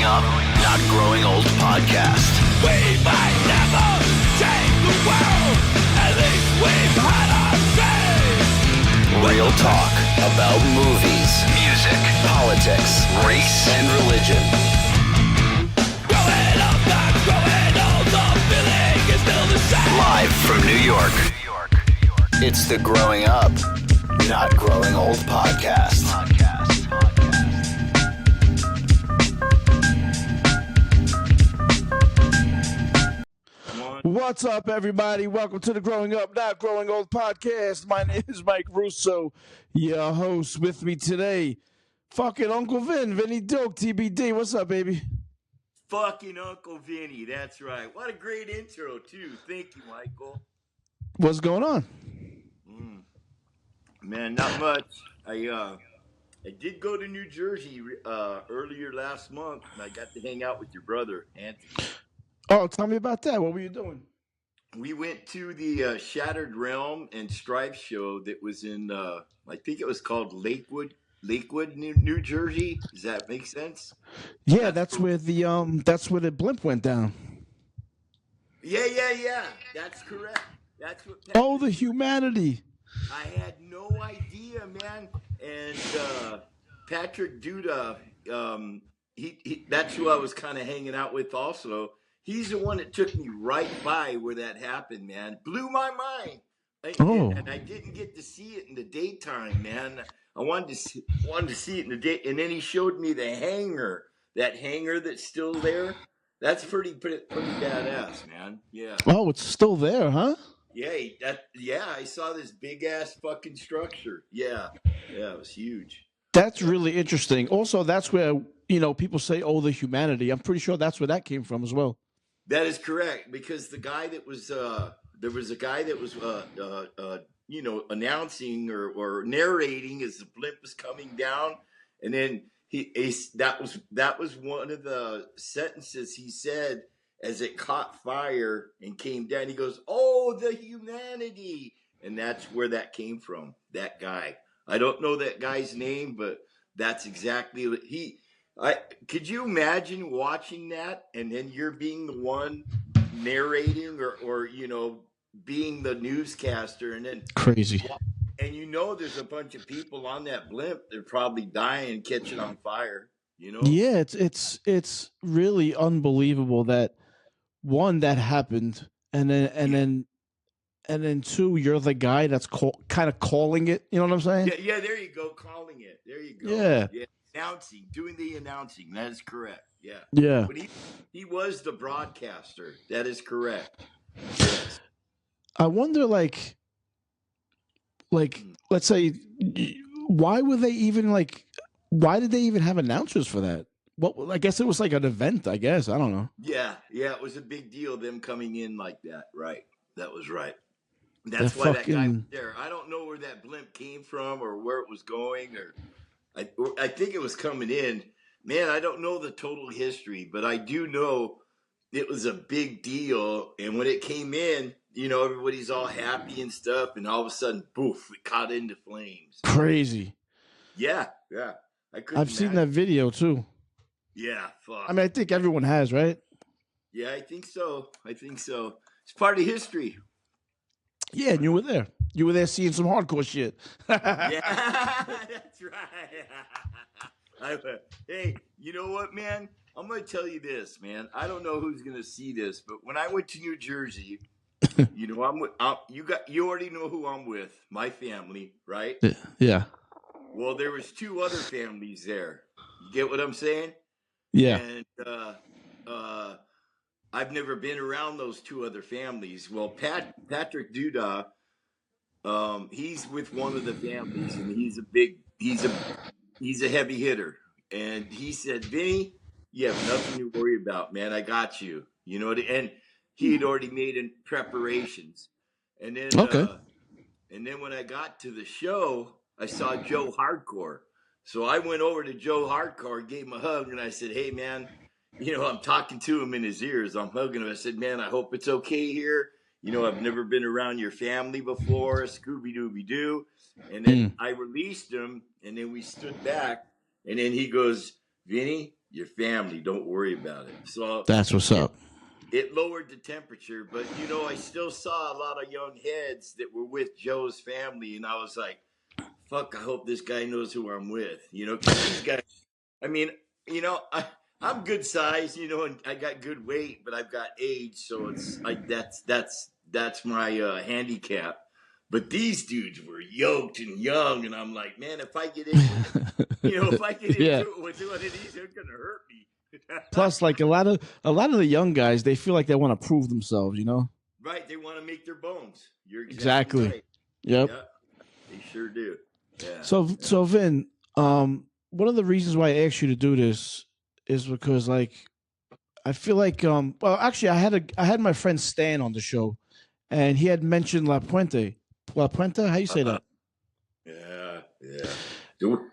Up, Not Growing Old podcast. We might never change the world, at least we've had our say. Real talk about movies, music, politics, race, and religion. Growing up, not growing old, the feeling is still the same. Live from New York. It's the Growing Up, Not Growing Old podcast. What's up, everybody? Welcome to the Growing Up, Not Growing Old podcast. My name is Mike Russo, your host. With me today, fucking Uncle Vinny Doke, TBD. What's up, baby? Fucking Uncle Vinny, that's right. What a great intro, too. Thank you, Michael. What's going on? Man, not much. I did go to New Jersey earlier last month, and I got to hang out with your brother, Anthony. Oh, tell me about that. What were you doing? We went to the Shattered Realm and Stripe show that was in, I think it was called Lakewood, New Jersey. Does that make sense? Yeah, that's where the blimp went down. Yeah. That's correct. That's what. Oh, the humanity. I had no idea, man. And Patrick Duda, he that's who I was kind of hanging out with also. He's the one that took me right by where that happened, man. Blew my mind. And I didn't get to see it in the daytime, man. I wanted to see it in the day, and then he showed me the hangar. That hangar that's still there. That's pretty badass, man. Yeah. Oh, it's still there, huh? Yeah, I saw this big ass fucking structure. Yeah, it was huge. That's really interesting. Also, that's where, people say, oh, the humanity. I'm pretty sure that's where that came from as well. That is correct, because the guy that was there was a guy that was announcing or narrating as the blimp was coming down, and then that was one of the sentences he said as it caught fire and came down. He goes, "Oh, the humanity," and that's where that came from. That guy. I don't know that guy's name, but that's exactly what could you imagine watching that and then you're being the one narrating or being the newscaster, and then crazy. And there's a bunch of people on that blimp. They're probably dying, catching on fire. Yeah, it's really unbelievable that one, that happened, and then two, you're the guy that's kind of calling it. You know what I'm saying? Yeah. There you go, calling it. There you go. Yeah. Doing the announcing. That is correct. Yeah. Yeah. But he was the broadcaster. That is correct. Yes. I wonder, like, let's say, why did they even have announcers for that? Well, I guess it was like an event, I guess. I don't know. Yeah. It was a big deal, them coming in like that. Right. That was right. That's why that guy was there. I don't know where that blimp came from or where it was going, or I think it was coming in. Man, I don't know the total history, but I do know it was a big deal. And when it came in, everybody's all happy and stuff, and all of a sudden, poof, it caught into flames. Crazy. Yeah. I've seen that video too. Yeah, fuck. I mean, I think everyone has, right? Yeah, I think so. It's part of history. Yeah, and you were there. You were there seeing some hardcore shit. Yeah, that's right. Hey, you know what, man? I'm going to tell you this, man. I don't know who's going to see this, but when I went to New Jersey, you already know who I'm with, my family, right? Yeah. Well, there was two other families there. You get what I'm saying? Yeah. And I've never been around those two other families. Well, Patrick Duda, he's with one of the families, and he's a heavy hitter. And he said, "Vinny, you have nothing to worry about, man. I got you." And he had already made preparations. And then, and then when I got to the show, I saw Joe Hardcore. So I went over to Joe Hardcore, gave him a hug, and I said, "Hey, man, I'm talking to him in his ears. I'm hugging him. I said, man, I hope it's okay here. I've never been around your family before, Scooby-Dooby-Doo." And then I released him, and then we stood back, and then he goes, "Vinny, your family. Don't worry about it. So That's what's up. it lowered the temperature, but I still saw a lot of young heads that were with Joe's family, and I was like, fuck, I hope this guy knows who I'm with, 'cause these guys, I mean, I'm good size, and I got good weight, but I've got age, so it's like that's my handicap. But these dudes were yoked and young, and I'm like, man, if I get into Yeah. it with one of these, they're gonna hurt me. Plus, like a lot of the young guys, they feel like they want to prove themselves. Right, they want to make their bones. You're Exactly. right. Yep. Yeah, they sure do. Yeah. So Vin, one of the reasons why I asked you to do this is because, like, I feel like, well, actually, I had my friend Stan on the show, and he had mentioned La Puente. La Puente, how you say that? Yeah. Do-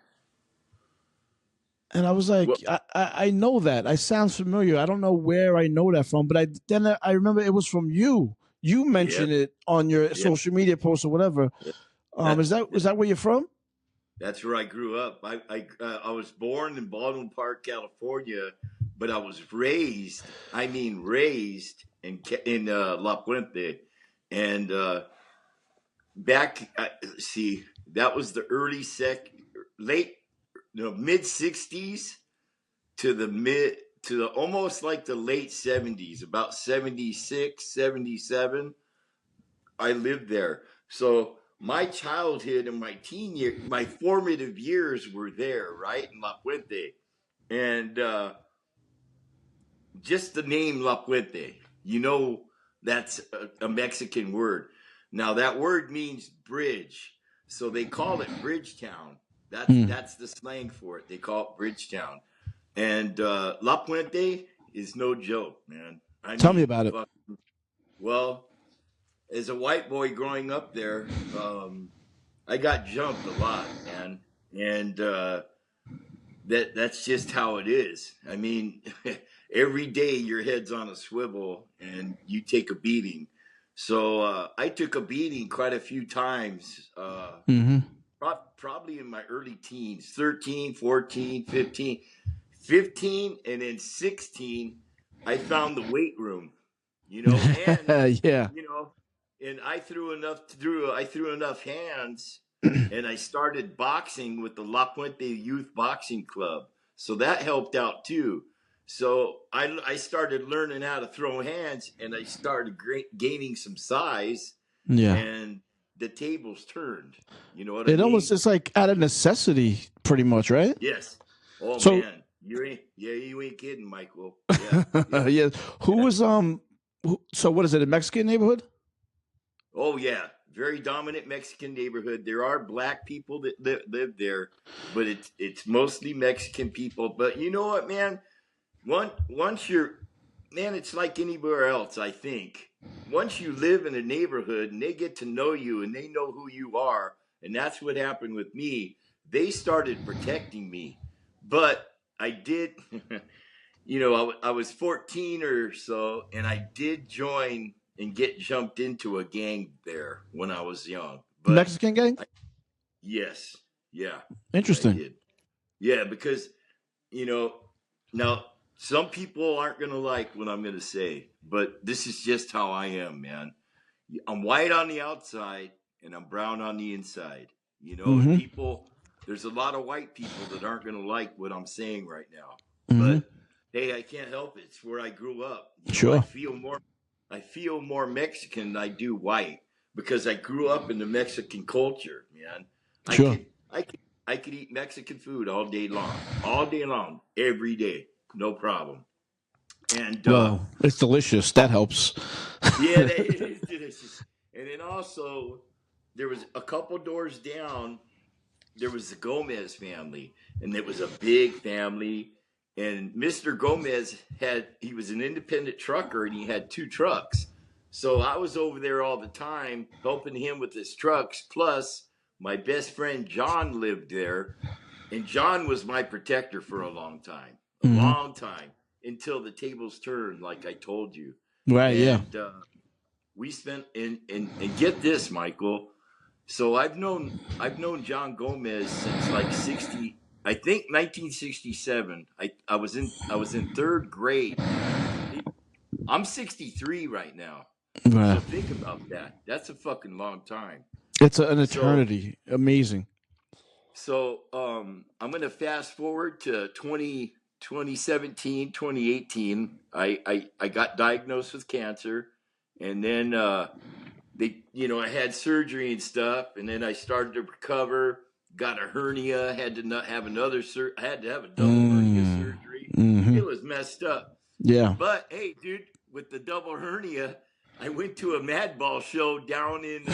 And I was like, I know that. I sounds familiar. I don't know where I know that from, but I remember it was from you. You mentioned it on your social media post or whatever. Is that where you're from? That's where I grew up. I was born in Baldwin Park, California, but I was raised in La Puente, and that was the mid '60s to the almost like the late '70s, about '76, '77. I lived there, so my childhood and my formative years were there, right in La Puente, and just the name La Puente, that's a Mexican word. Now that word means bridge, so they call it Bridgetown. That's the slang for it. They call it Bridgetown, and La Puente is no joke, man. Tell me about it. Well, as a white boy growing up there, I got jumped a lot, man, and that's just how it is. I mean, every day your head's on a swivel and you take a beating. So I took a beating quite a few times, probably in my early teens, 13, 14, 15, and then 16, I found the weight room, and, Yeah. and I threw enough hands, and I started boxing with the La Puente Youth Boxing Club. So that helped out too. So I started learning how to throw hands, and I started gaining some size. Yeah. And the tables turned. You know what I mean? It's like out of necessity, pretty much, right? Yes. Oh So- man, you ain't kidding, Michael. Yeah. Yeah. Who was so what is it? A Mexican neighborhood? Oh yeah, very dominant Mexican neighborhood. There are black people that live there, but it's mostly Mexican people. But you know what, man? It's like anywhere else. I think once you live in a neighborhood and they get to know you and they know who you are, and that's what happened with me. They started protecting me, but I did. I was 14 or so, and I did join and get jumped into a gang there when I was young. But Mexican gang? Yes. Yeah. Interesting. I did. Yeah, because, now some people aren't going to like what I'm going to say, but this is just how I am, man. I'm white on the outside and I'm brown on the inside. People, there's a lot of white people that aren't going to like what I'm saying right now. But hey, I can't help it. It's where I grew up. Sure. I feel more Mexican than I do white because I grew up in the Mexican culture, man. Sure. I could eat Mexican food all day long, every day, no problem. And well, it's delicious. That helps. Yeah, it is delicious. And then also, there was a couple doors down. There was the Gomez family, and it was a big family. And Mr. Gomez he was an independent trucker, and he had 2 trucks. So I was over there all the time helping him with his trucks. Plus, my best friend John lived there, and John was my protector for a long time, until the tables turned, like I told you. Right. And, we spent and get this, Michael. So I've known John Gomez since like I think 1967. I was in third grade. I'm 63 right now. Wow. So think about that. That's a fucking long time. It's an So eternity. Amazing. I'm gonna fast forward to 2017, 2018. I got diagnosed with cancer, and then I had surgery and stuff, and then I started to recover. Got a hernia. Had to not have I had to have a double hernia surgery. Mm-hmm. It was messed up. Yeah. But hey, dude, with the double hernia, I went to a Madball show down in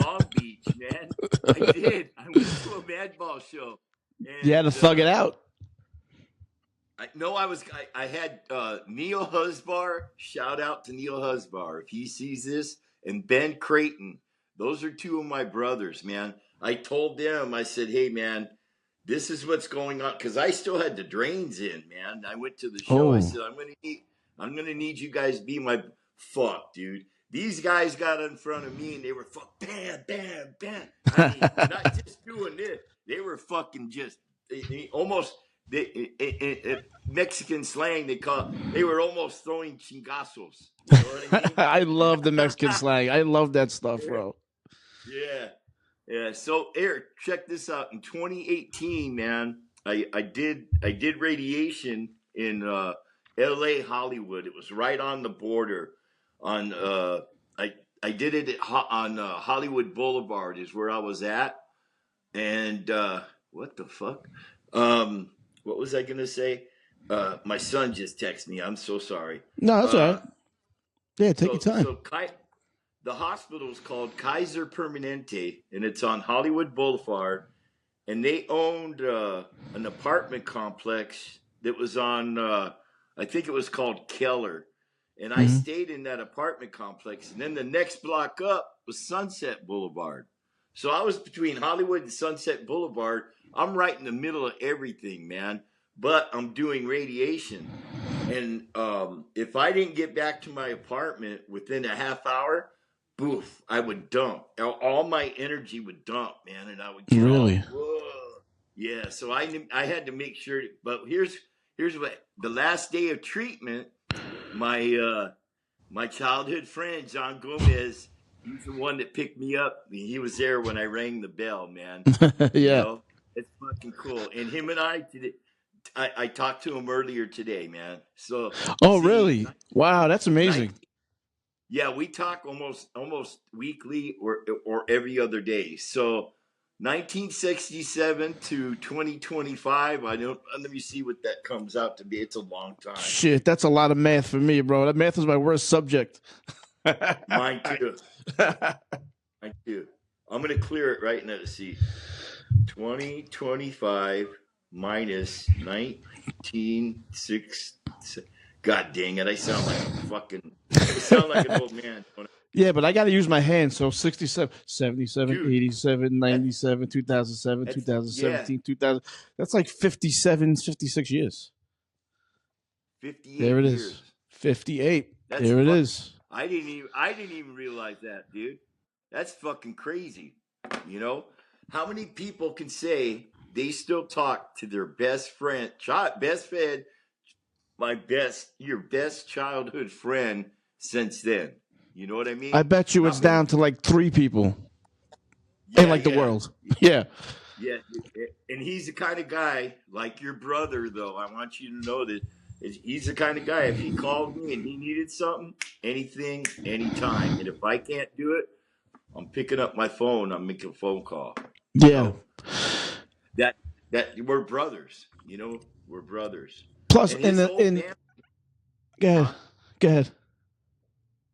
Long Beach, man. I did. I went to a Madball show. And, You had to thug it out. I had Neil Husbar. Shout out to Neil Husbar if he sees this, and Ben Creighton. Those are two of my brothers, man. I told them, I said, hey, man, this is what's going on, because I still had the drains in, man. I went to the show. I said, I'm gonna need you guys to be my fuck, dude. These guys got in front of me and they were bam, bam, bam. I mean, not just doing this. They were fucking just almost Mexican slang. They were almost throwing Chingasos. You know what I mean? I love the Mexican slang. I love that stuff, bro. Yeah. Yeah. So Eric, check this out. In 2018, man, I did radiation in LA, Hollywood. It was right on the border. I did it on Hollywood Boulevard is where I was at. And what the fuck? What was I gonna say? My son just texted me. I'm so sorry. No, that's all right. Yeah, take your time. The hospital is called Kaiser Permanente, and it's on Hollywood Boulevard. And they owned an apartment complex that was on, I think it was called Keller. And I stayed in that apartment complex. And then the next block up was Sunset Boulevard. So I was between Hollywood and Sunset Boulevard. I'm right in the middle of everything, man. But I'm doing radiation. And if I didn't get back to my apartment within a half hour, boof, I would dump. All my energy would dump, man. And I would get really? Whoa. Yeah, so I had to make sure. But here's what. The last day of treatment, my childhood friend, John Gomez, he's the one that picked me up. He was there when I rang the bell, man. Yeah. You know, it's fucking cool. And him and I talked to him earlier today, man. So. Oh, really? Wow, that's amazing. Yeah, we talk almost weekly or every other day. So 1967 to 2025. Let me see what that comes out to be. It's a long time. Shit, that's a lot of math for me, bro. That math is my worst subject. Mine too. Mine too. I'm gonna clear it right now to see. 2025 minus 1960. God dang it! I sound like an old man. Yeah, but I got to use my hands. So 67, 77, dude, 87, 97, 2007, 2017, 2000. That's like 57, 56 years. 58 there it years. Is. 58. There it is. I didn't even realize that, dude. That's fucking crazy. You know? How many people can say they still talk to their best friend, your best childhood friend since then? You know what I mean? I bet you it's down to like 3 people in the world. Yeah. Yeah. And he's the kind of guy, like your brother, though. I want you to know that he's the kind of guy, if he called me and he needed something, anything, anytime. And if I can't do it, I'm picking up my phone. I'm making a phone call. Yeah. So that we're brothers. You know, we're brothers. Plus, go ahead.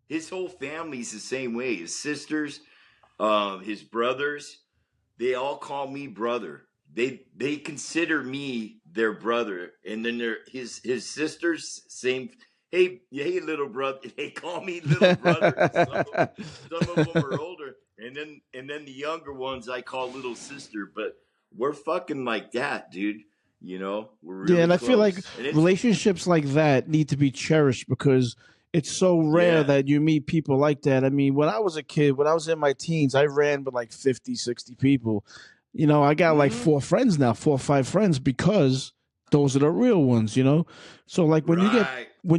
His whole family's the same way. His sisters, his brothers, they all call me brother. They consider me their brother, and then his sisters same. Hey, little brother. They call me little brother. Some of them are older, and then the younger ones I call little sister. But we're fucking like that, dude. You know, we're really and close. I feel like relationships like that need to be cherished because it's so rare that you meet people like that. I mean, when I was a kid, when I was in my teens, I ran with like 50, 60 people. You know, I got like 4 friends now, 4 or 5 friends, because those are the real ones, you know? So like when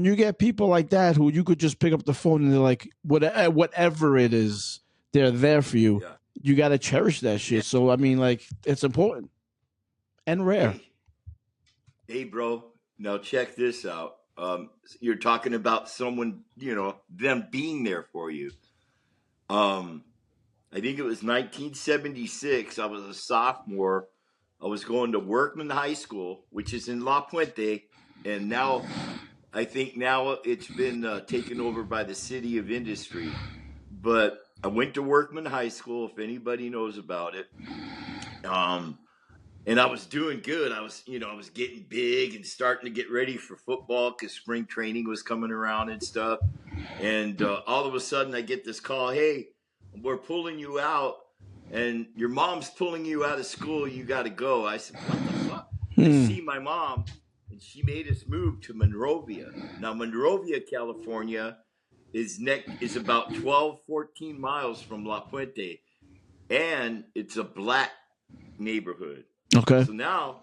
you get people like that who you could just pick up the phone and they're like, whatever it is, they're there for you. Yeah. You got to cherish that shit. Yeah. So I mean, like, it's important and rare. Hey, bro. Now check this out. You're talking about someone, them being there for you. I think it was 1976. I was a sophomore. I was going to Workman High School, which is in La Puente, and now it's been taken over by the City of Industry. But I went to Workman High School, if anybody knows about it. And I was doing good. I was getting big and starting to get ready for football because spring training was coming around and stuff. And all of a sudden I get this call, hey, we're pulling you out and your mom's pulling you out of school. You got to go. I said, what the fuck? I see my mom, and she made us move to Monrovia. Now, Monrovia, California is about 12, 14 miles from La Puente, and it's a black neighborhood. Okay. So now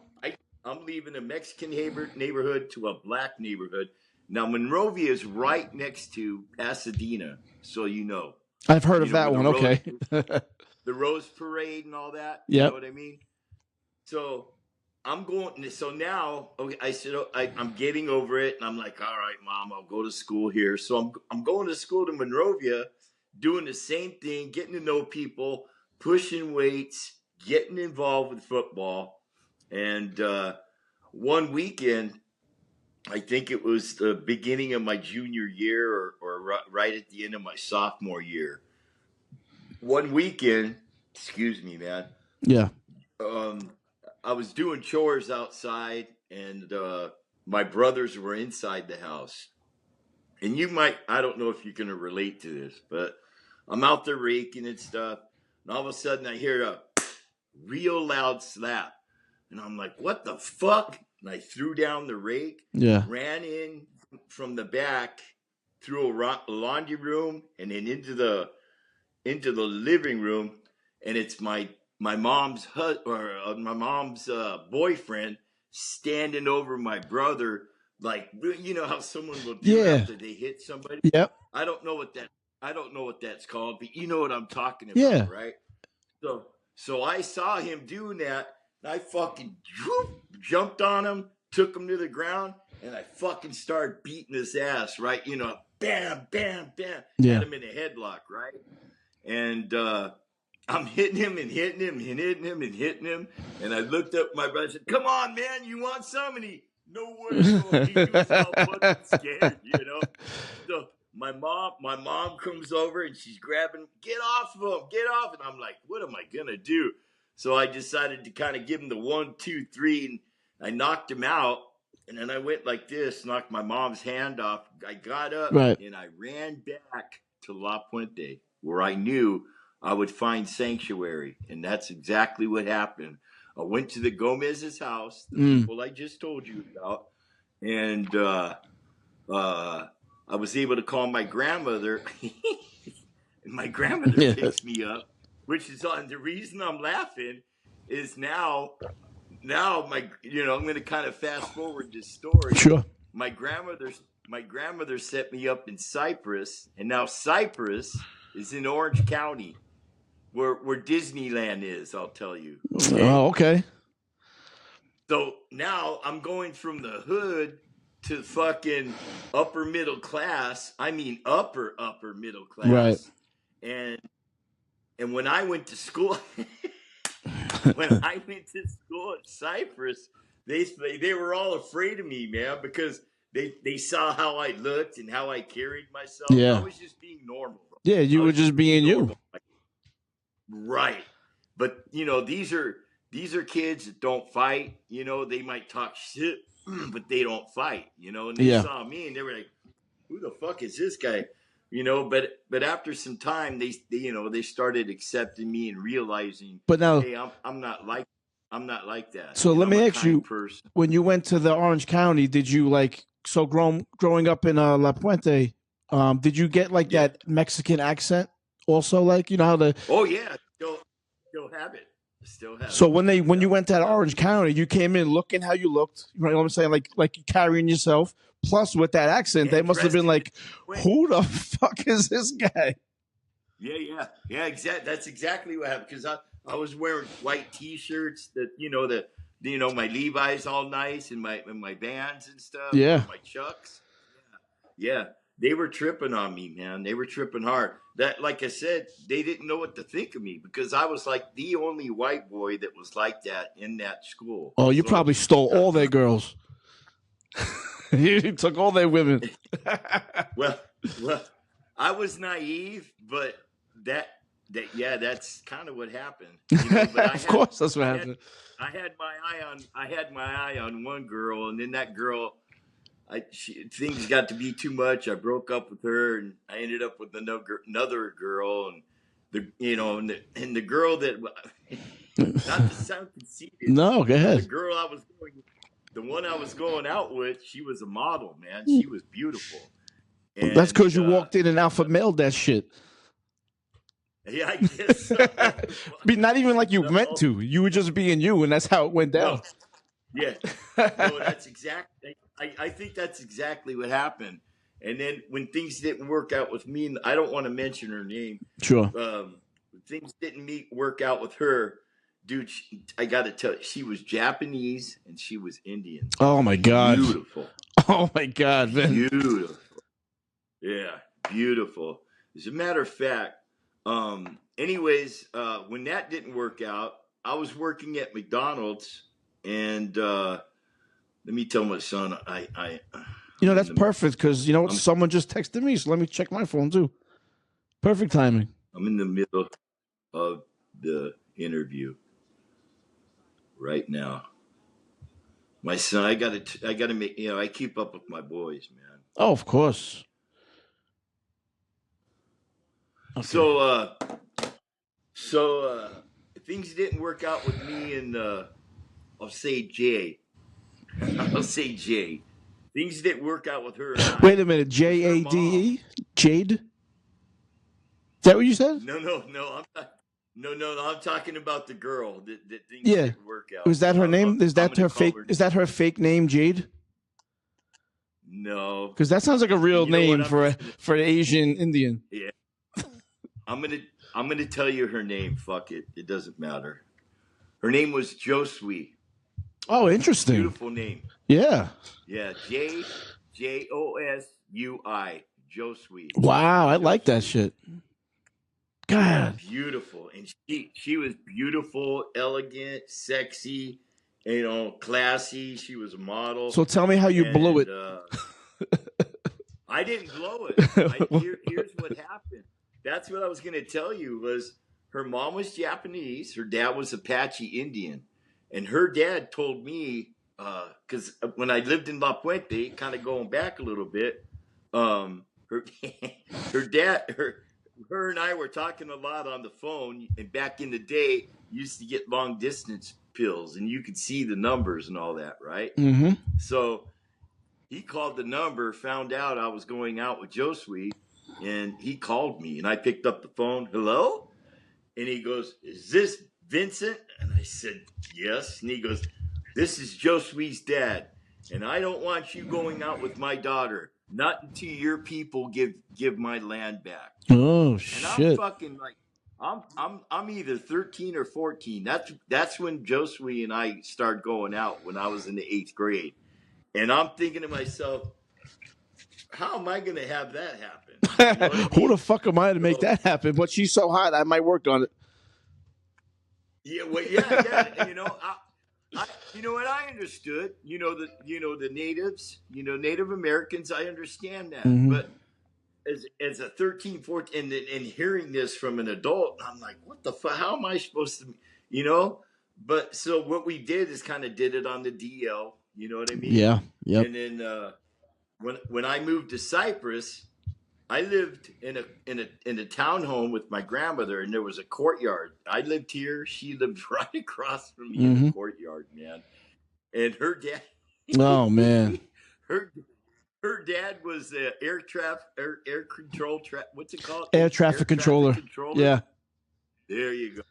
I'm leaving a Mexican neighborhood to a black neighborhood. Now, Monrovia is right next to Pasadena, so you know. I've heard of that one. Okay. The Rose Parade and all that. Yeah. You know what I mean? So I'm going. So now, okay, I said, I'm getting over it, and I'm like, all right, Mom, I'll go to school here. So I'm going to school to Monrovia, doing the same thing, getting to know people, pushing weights, getting involved with football. And one weekend, I think it was the beginning of my junior year or right at the end of my sophomore year. One weekend, excuse me, man. Yeah. I was doing chores outside, and my brothers were inside the house. And I don't know if you're going to relate to this, but I'm out there raking and stuff. And all of a sudden I hear a real loud slap. And I'm like, what the fuck? And I threw down the rake, ran in from the back, through a laundry room, and then into the living room. And it's my mom's boyfriend standing over my brother, like, you know how someone will do after they hit somebody. Yep. I don't know what that's called, but you know what I'm talking about, right? So I saw him doing that. And I fucking jumped on him, took him to the ground, and I fucking started beating his ass, right? You know, bam, bam, bam. Had him in a headlock, right? And I'm hitting him and hitting him and hitting him and hitting him. And I looked up at my brother and said, come on, man, you want some? And he, no way. He was all fucking scared, you know? So my mom comes over and she's grabbing, get off of him, get off. And I'm like, what am I going to do? So I decided to kind of give him the 1, 2, 3, and I knocked him out. And then I went like this, knocked my mom's hand off. I got up and I ran back to La Puente, where I knew I would find sanctuary. And that's exactly what happened. I went to the Gomez's house, the people I just told you about. And I was able to call my grandmother. And my grandmother picks me up. Which is on the reason I'm laughing is now my, I'm going to kind of fast forward this story. Sure. My grandmother set me up in Cypress, and now Cypress is in Orange County, where Disneyland is. I'll tell you. Okay? Oh, okay. So now I'm going from the hood to fucking upper middle class. I mean upper middle class. Right. And when I went to school, at Cypress, they were all afraid of me, man, because they saw how I looked and how I carried myself. Yeah. I was just being normal. Yeah, you were just being you. Right. But, these are kids that don't fight. They might talk shit, but they don't fight, and they saw me and they were like, who the fuck is this guy? But after some time, they started accepting me and realizing, but now, hey, I'm not like that. So let me ask you, when you went to the Orange County, did you growing up in La Puente, did you get that Mexican accent also? How the? Oh yeah, still have it. Still have So it. when you went to that Orange County, you came in looking how you looked. You know what I'm saying? Like you carrying yourself. Plus, with that accent, they must have been like, "Who the fuck is this guy?" Yeah. Exactly. That's exactly what happened. Because I was wearing white T-shirts that my Levi's all nice and my Vans and stuff. Yeah. My Chucks. Yeah. They were tripping on me, man. They were tripping hard. That, like I said, they didn't know what to think of me because I was like the only white boy that was like that in that school. Oh, you So- probably stole all their girls. You took all their women. Well, I was naive, but that's kind of what happened. But Of course, that's what happened. I had my eye on one girl, and then that girl, things got to be too much. I broke up with her, and I ended up with another girl, and the girl that not to sound conceited. No, go ahead. The one I was going out with, she was a model, man. She was beautiful. And, That's because you walked in and alpha mailed that shit. Yeah, I guess so. Not even like you meant to. You were just being you, and that's how it went down. No. Yeah. No, that's exactly. I think that's exactly what happened. And then when things didn't work out with me, I don't want to mention her name. Sure. Things didn't work out with her. Dude, I got to tell you, she was Japanese and she was Indian. Oh, my God. Beautiful. Oh, my God, man. Beautiful. Yeah, beautiful. As a matter of fact, anyways, when that didn't work out, I was working at McDonald's, and let me tell my son, that's perfect because, someone just texted me, so let me check my phone, too. Perfect timing. I'm in the middle of the interview right now. My son, I gotta make, I keep up with my boys, man. Oh, of course. Okay. So things didn't work out with me and I'll say Jay. Things didn't work out with her. Wait a minute, Jade? Jade? Is that what you said? No. I'm not. No. I'm talking about the girl that things Yeah. didn't work out. Was that her name? Is that her fake? Her Is that her fake name, Jade? No. Because that sounds like a real name for an Asian Indian. Yeah. I'm gonna tell you her name. Fuck it. It doesn't matter. Her name was Josui. Oh, interesting. Beautiful name. Yeah. Yeah. Josui. Josui. Wow, I like that shit. God. Beautiful. And she was beautiful, elegant, sexy, classy. She was a model. So tell me how you blew it. I didn't blow it. Here's what happened. That's what I was going to tell you was her mom was Japanese. Her dad was Apache Indian. And her dad told me, because when I lived in La Puente, kind of going back a little bit, her dad, her and I were talking a lot on the phone. And back in the day, used to get long distance pills and you could see the numbers and all that, right? Mm-hmm. So he called the number, found out I was going out with Josui, and he called me, and I picked up the phone. Hello? And he goes, is this Vincent? And I said, yes. And he goes, this is Josui's dad, and I don't want you going out with my daughter, not until your people give my land back. Oh, and shit. I'm fucking like, I'm either 13 or 14. That's when Josui and I started going out when I was in the 8th grade. And I'm thinking to myself, how am I going to have that happen? You know what I mean? Who the fuck am I to make that happen? But she's so hot, I might work on it. Yeah, well, yeah. And, what I understood, the natives, Native Americans, I understand that. Mm-hmm. But as a 13, 14, and hearing this from an adult, I'm like, what the fuck? How am I supposed to, But so what we did is kind of did it on the DL. You know what I mean? Yeah. Yep. And then when I moved to Cyprus, I lived in a townhome with my grandmother, and there was a courtyard. I lived here; she lived right across from me in the courtyard, man. And her dad. Oh man. Her dad was air control. What's it called? Air traffic controller. Yeah. There you go.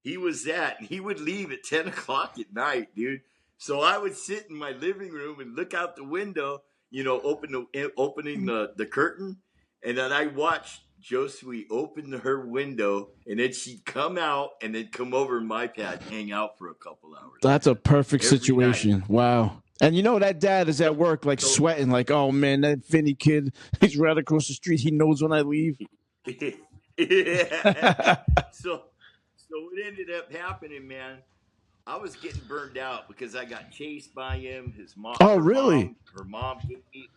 he was that. And he would leave at 10 o'clock at night, dude. So I would sit in my living room and look out the window, opening the curtain. And then I watched Josue open her window, and then she'd come out and then come over to my pad and hang out for a couple hours. That's a perfect Every situation. night. Wow. And that dad is at work, like sweating, like, oh man, that Vinny kid, he's right across the street. He knows when I leave. Yeah. So what ended up happening, man, I was getting burned out because I got chased by him. His mom. Oh, really? Her mom hit me.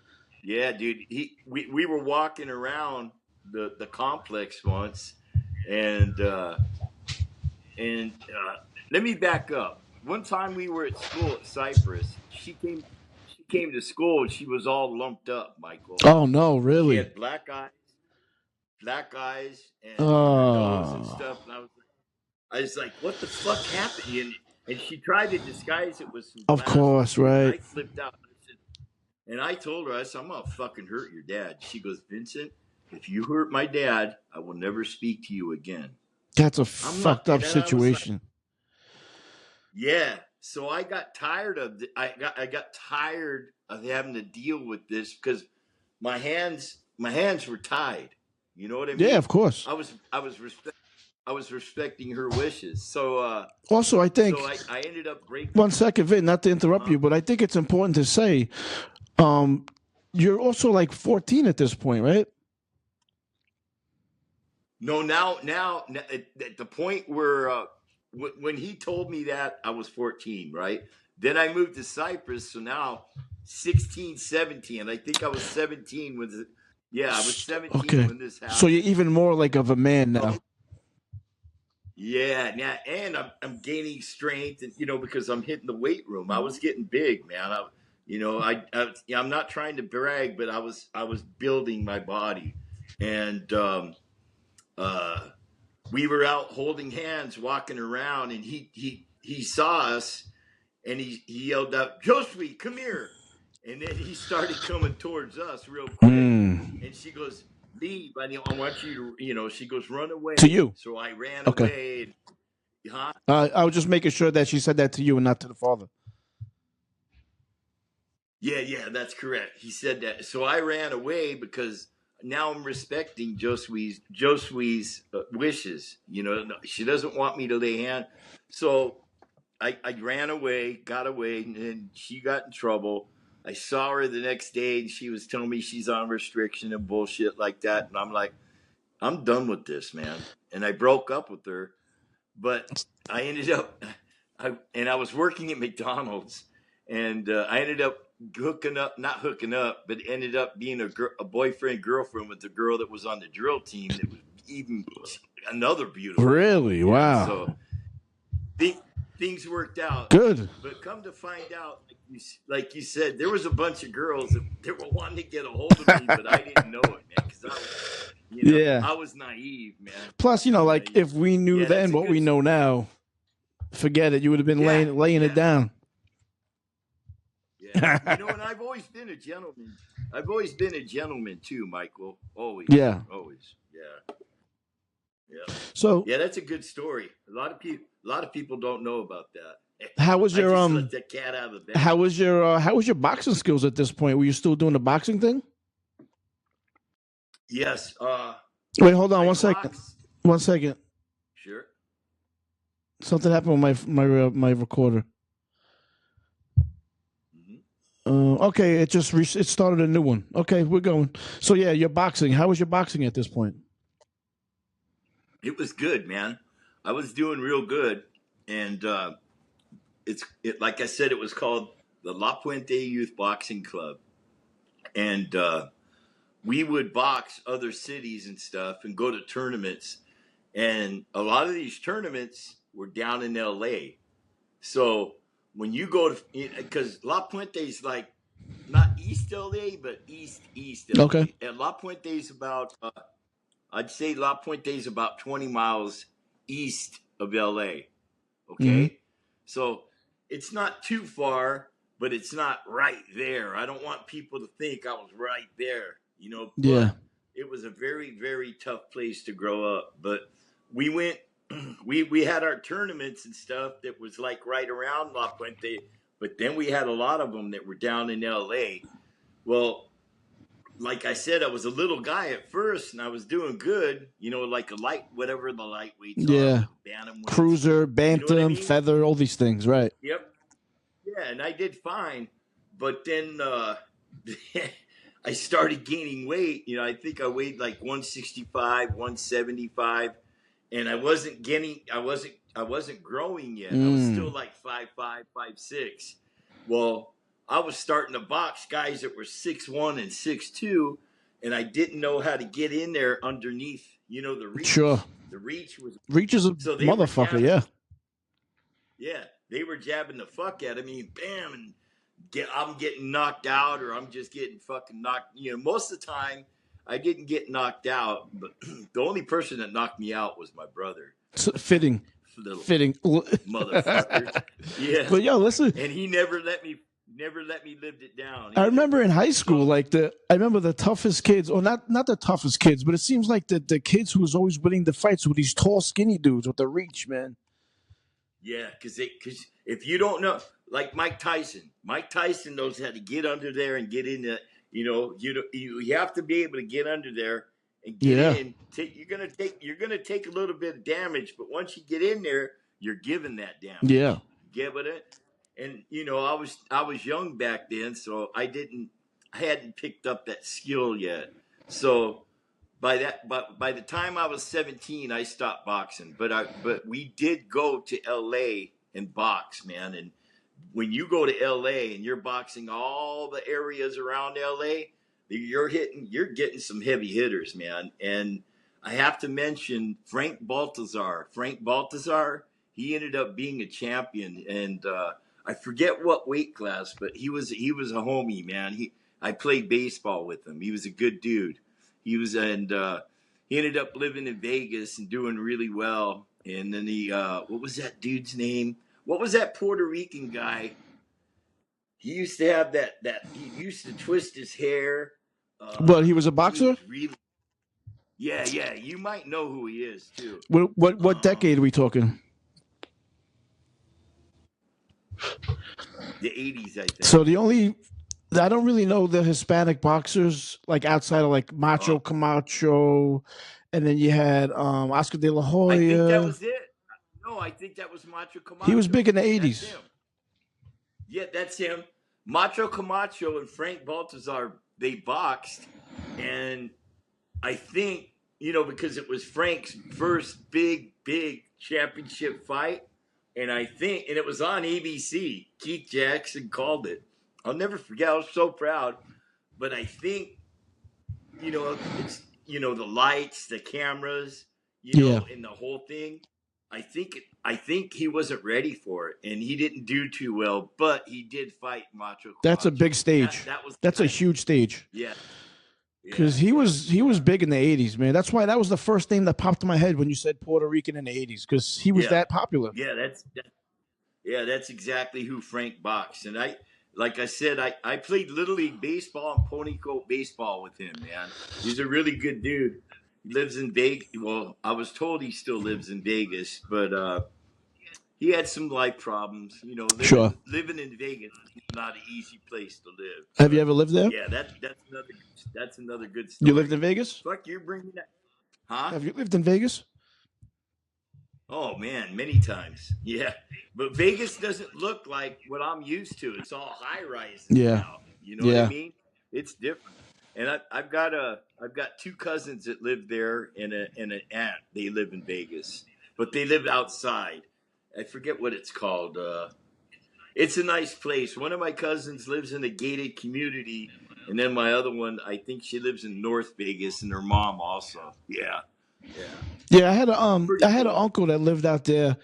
Yeah, dude. We were walking around the complex once, and let me back up. One time we were at school at Cypress. She came to school and she was all lumped up, Michael. Oh no, She really? had black eyes, and her nose and stuff. And I was like, what the fuck happened? And she tried to disguise it with some Of glasses. course, right. I flipped out. And I told her, I said, I'm going to fucking hurt your dad. She goes, Vincent, if you hurt my dad, I will never speak to you again. That's a fucked up situation. Yeah. So I got tired of I got tired of having to deal with this because my hands were tied. You know what I mean? Yeah, of course. I was respecting her wishes. So also, I think. So I ended up breaking. 1 second, Vin, not to interrupt you, but I think it's important to say, you're also like 14 at this point, right? No, now at the point where when he told me that, I was 14, right? Then I moved to Cyprus, so now 16, 17. I think I was 17 when I was 17 when this happened. So you're even more like of a man now. Yeah, now and I'm gaining strength, and because I'm hitting the weight room. I was getting big, man. I'm not trying to brag, but I was building my body, and we were out holding hands, walking around, and he saw us, and he yelled out, "Josue, come here!" And then he started coming towards us real quick, and she goes, "Leave! I want you to," she goes, "Run away." To you. So I ran away. Huh? I was just making sure that she said that to you and not to the father. Yeah, that's correct. He said that. So I ran away because now I'm respecting Josue's wishes. She doesn't want me to lay hand. So I ran away, got away, and then she got in trouble. I saw her the next day, and she was telling me she's on restriction and bullshit like that. And I'm like, I'm done with this, man. And I broke up with her. But I ended up, I was working at McDonald's, and I ended up not hooking up, but ended up being a boyfriend, girlfriend with the girl that was on the drill team that was even another beautiful. Really? Wow. So things worked out. Good. But come to find out, like you said, there was a bunch of girls that were wanting to get a hold of me, but I didn't know it, man, because I was naive, man. Plus, if we knew then what we know now, forget it. You would have been laying it down. Yeah, and I've always been a gentleman. I've always been a gentleman too, Michael. Always. Yeah. Always. Yeah. Yeah. So that's a good story. A lot of people don't know about that. How was your let the cat out of the bag. How was your boxing skills at this point? Were you still doing the boxing thing? Yes. Wait, hold on 1 second. 1 second. Sure. Something happened with my recorder. Okay, it started a new one. Okay, we're going. So yeah, your boxing. How was your boxing at this point? It was good, man. I was doing real good, and like I said, it was called the La Puente Youth Boxing Club, and we would box other cities and stuff, and go to tournaments, and a lot of these tournaments were down in L.A. So when you go to, because La Puente's like not East LA, but East LA. Okay. And La Puente's about, I'd say La Puente's about 20 miles east of LA. Okay. Mm-hmm. So it's not too far, but it's not right there. I don't want people to think I was right there, But yeah. It was a very, very tough place to grow up. But we went we had our tournaments and stuff that was like right around La Puente, but then we had a lot of them that were down in L.A. Well, like I said, I was a little guy at first, and I was doing good. Like a light, whatever the lightweights Yeah. are, bantamweights, Cruiser, you know what I bantam, mean? feather, all these things, right? Yep. Yeah, and I did fine, but then I started gaining weight. I think I weighed like 165, 175, and I wasn't growing yet. I was still like 5'5", 5'6". Well, I was starting to box guys that were 6'1" and 6'2", and I didn't know how to get in there underneath, the reach. Sure. The reach was Reach is a so they were motherfucker, jabbing. yeah. Yeah, they were jabbing the fuck out of me, bam, and I'm getting knocked out, or I'm just getting fucking knocked. Most of the time, I didn't get knocked out, but the only person that knocked me out was my brother. Fitting. Little Fitting. motherfucker. Yeah. But yo, listen. And he never let me live it down. I remember in high school, like I remember the toughest kids, or not the toughest kids, but it seems like the kids who was always winning the fights were these tall, skinny dudes with the reach, man. Yeah, because if you don't know, like Mike Tyson knows how to get under there and get in the, you have to be able to get under there and get in. You're gonna take a little bit of damage, but once you get in there, you're giving that damage. Yeah, give it. And I was young back then, so I hadn't picked up that skill yet. So by the time I was 17, I stopped boxing. But we did go to L.A. and box, man. And when you go to L.A. and you're boxing all the areas around L.A., you're getting some heavy hitters, man. And I have to mention Frank Baltazar. He ended up being a champion, and I forget what weight class, but he was a homie, man. I played baseball with him. He was a good dude. He ended up living in Vegas and doing really well. And then what was that dude's name? What was that Puerto Rican guy? He used to have that he used to twist his hair. But he was a boxer? Yeah. You might know who he is too. What decade are we talking? The 80s, I think. So I don't really know the Hispanic boxers, like outside of like Macho Camacho, and then you had Oscar De La Hoya. I think that was it. No, I think that was Macho Camacho. He was big in the 80s. That's him. Yeah, that's him. Macho Camacho and Frank Baltazar, they boxed, and I think, because it was Frank's first big championship fight, and it was on ABC. Keith Jackson called it. I'll never forget. I was so proud. But I think, it's, the lights, the cameras, and the whole thing. I think he wasn't ready for it, and he didn't do too well. But he did fight Macho. That's a big stage. That's a huge stage. Yeah. Because he was big in the 80s, man. That's why that was the first name that popped in my head when you said Puerto Rican in the 80s, because he was that popular. Yeah, that's exactly who Frank boxed. And like I said, I played Little League baseball and pony coat baseball with him, man. He's a really good dude. He lives in Vegas. Well, I was told he still lives in Vegas, but he had some life problems. Living in Vegas is not an easy place to live. Have you ever lived there? Yeah, that's another good story. You lived in Vegas? Fuck, you're bringing that. Huh? Have you lived in Vegas? Oh, man, many times. Yeah. But Vegas doesn't look like what I'm used to. It's all high rises now. You know what I mean? It's different. And I've got two cousins that live there and an aunt. They live in Vegas, but they live outside. I forget what it's called. It's a nice place. One of my cousins lives in a gated community, and then my other one, I think she lives in North Vegas, and her mom also. Yeah. I had an uncle that lived out there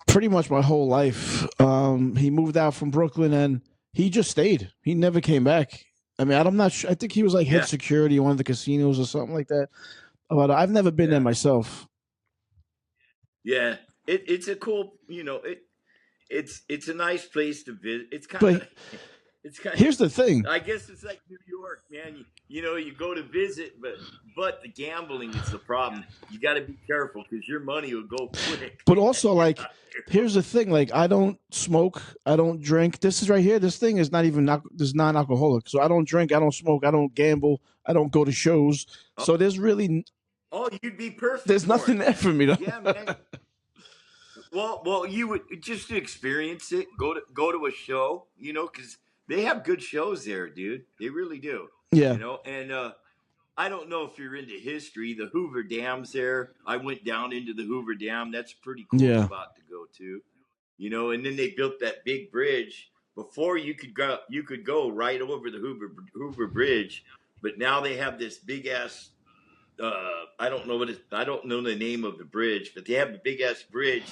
pretty much my whole life. He moved out from Brooklyn, and he just stayed. He never came back. I mean, I'm not sure. I think he was like head security in one of the casinos or something like that. But I've never been there myself. Yeah, it's a cool, it's a nice place to visit. It's kind of. Here's the thing. I guess it's like New York, man. you go to visit, but the gambling is the problem. You got to be careful because your money will go quick. But also, like, here's the thing: like, I don't smoke, I don't drink. This is right here. This thing is not even this non-alcoholic. So I don't drink, I don't smoke, I don't gamble, I don't go to shows. So there's really You'd be perfect. there's nothing there for me. Yeah, man. Well, you would just to experience it. Go to a show, because they have good shows there, dude. They really do. Yeah. And I don't know if you're into history. The Hoover Dam's there. I went down into the Hoover Dam. That's a pretty cool spot to go to. And then they built that big bridge. Before you could go right over the Hoover Bridge, but now they have this big ass. I don't know the name of the bridge, but they have a big ass bridge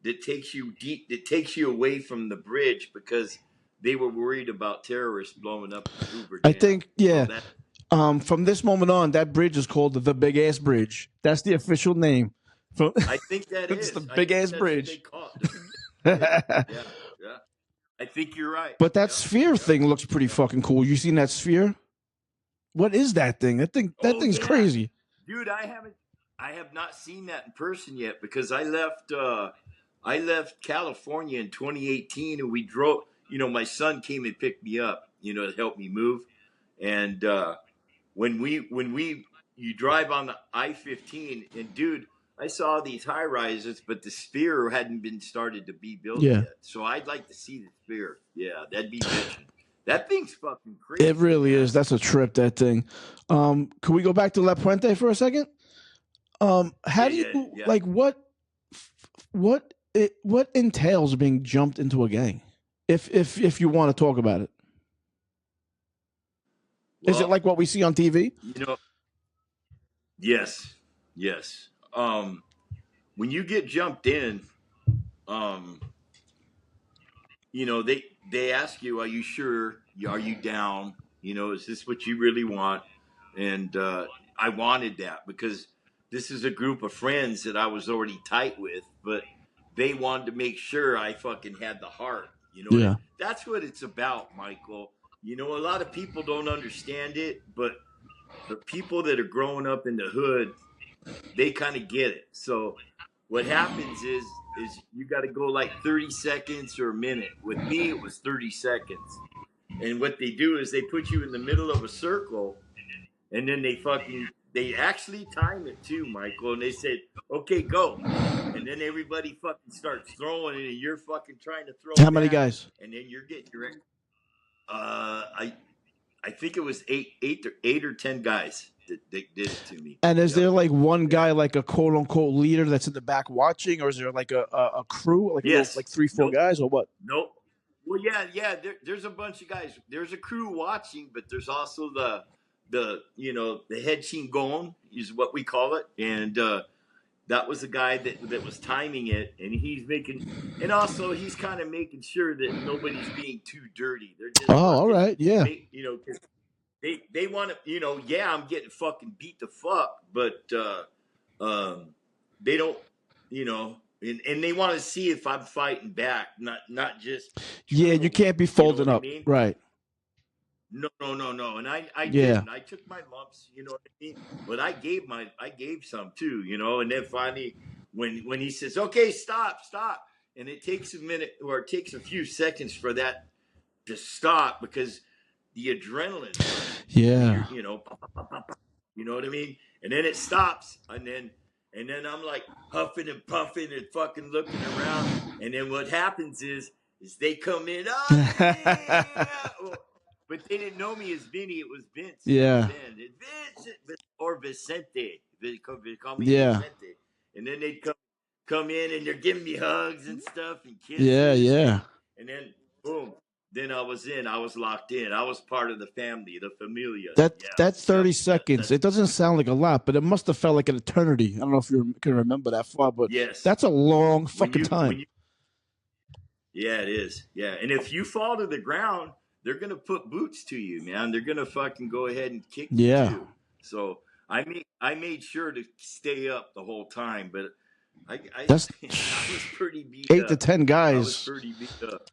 that takes you deep. That takes you away from the bridge because they were worried about terrorists blowing up the Hoover Dam. I think, yeah. So from this moment on, that bridge is called the Big Ass Bridge. That's the official name. I think that it's the Big Ass Bridge. Yeah. I think you're right. But that sphere thing looks pretty fucking cool. You seen that sphere? What is that thing? That thing's crazy. Dude, I have not seen that in person yet because I left California in 2018 and we drove, my son came and picked me up, to help me move. And when you drive on the I-15 and dude, I saw these high rises, but the sphere hadn't been started to be built yet. So I'd like to see the sphere. Yeah, that'd be bitchin'. That thing's fucking crazy. It really is. That's a trip, that thing. Can we go back to La Puente for a second? How do you like what entails being jumped into a gang? If you want to talk about it. Well, is it like what we see on TV? Yes. When you get jumped in, they ask you, are you sure? Are you down? Is this what you really want? And I wanted that because this is a group of friends that I was already tight with, but they wanted to make sure I fucking had the heart. Yeah. That's what it's about, Michael. A lot of people don't understand it, but the people that are growing up in the hood, they kind of get it. So what happens is you got to go like 30 seconds or a minute. With me, it was 30 seconds. And what they do is they put you in the middle of a circle, and then they actually time it too, Michael. And they said, okay, go. And then everybody fucking starts throwing it, and you're fucking trying to throw. How many guys? And then you're getting your. I think it was eight or 10 guys that did it to me. And is there like one guy, like a quote unquote leader that's in the back watching, or is there like a crew, like like 3-4 guys, or what? Nope. Well, yeah. There's a bunch of guys. There's a crew watching, but there's also the head chingon is what we call it, and that was the guy that was timing it, and he's kind of making sure that nobody's being too dirty. They're just all right, yeah. They want to, I'm getting fucking beat the fuck, but they don't, and they want to see if I'm fighting back, not just. Yeah, you can't be folding up, right? No. And I didn't. I took my lumps, you know what I mean? But I gave some too, and then finally when he says, okay, stop. And it takes a minute or it takes a few seconds for that to stop because the adrenaline. Yeah. You know what I mean? And then it stops. And then I'm like huffing and puffing and fucking looking around. And then what happens is they come in. Oh, yeah. But they didn't know me as Vinny. It was Vince. Yeah. Or Vicente. They call me yeah. Vicente. And then they'd come in and they're giving me hugs and stuff and kisses. Yeah. And then, boom. Then I was locked in. I was part of the family, the familia. That's 30 seconds. It doesn't sound like a lot, but it must have felt like an eternity. I don't know if you can remember that far, but yes. That's a long fucking time. Yeah, it is. Yeah. And if you fall to the ground, they're going to put boots to you, man. They're going to fucking go ahead and kick you too. So I made sure to stay up the whole time, but I was pretty beat 8 up. to 10 guys. I was pretty beat up.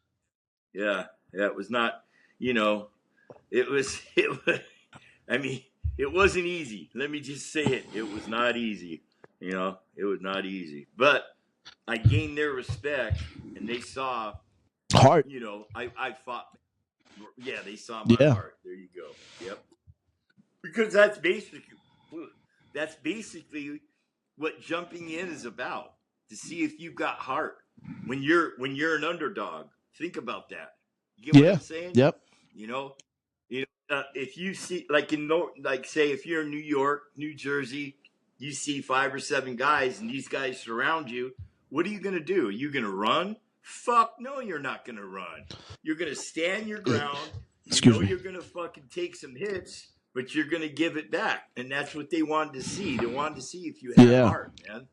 Yeah. It was not, it was I mean, it wasn't easy. Let me just say it. It was not easy. It was not easy. But I gained their respect, and they saw, Heart. I fought. Yeah, they saw my Yeah. heart. There you go. Yep. Because that's basically what jumping in is about, to see if you've got heart when you're an underdog. Think about that. You get what Yeah. I'm saying? Yep. If you see, like say if you're in New York, New Jersey, you see 5 or 7 guys and these guys surround you. What are you gonna do? Are you gonna run? Fuck no, you're not gonna run. You're gonna stand your ground. Excuse me. You're gonna fucking take some hits, but you're gonna give it back, and that's what they wanted to see. They wanted to see if you had heart, man.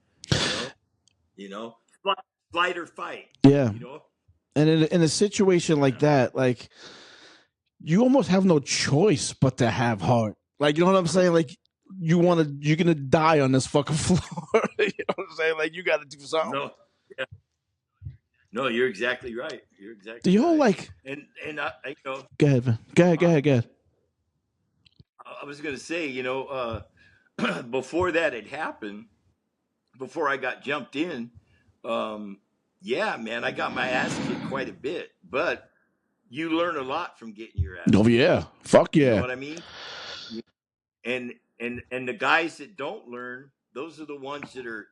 Flight or fight. Yeah. And in a situation like that, like, you almost have no choice but to have heart. Like, you know what I'm saying? Like, you're gonna die on this fucking floor. You know what I'm saying? Like, you got to do something. No, yeah. No, you're exactly right. You're exactly. The whole right. like, and I go ahead, man. Go ahead. I was gonna say, before that had happened, before I got jumped in, yeah, man, I got my ass kicked quite a bit, but you learn a lot from getting your ass. Oh yeah, fuck yeah. You know what I mean? And the guys that don't learn, those are the ones that are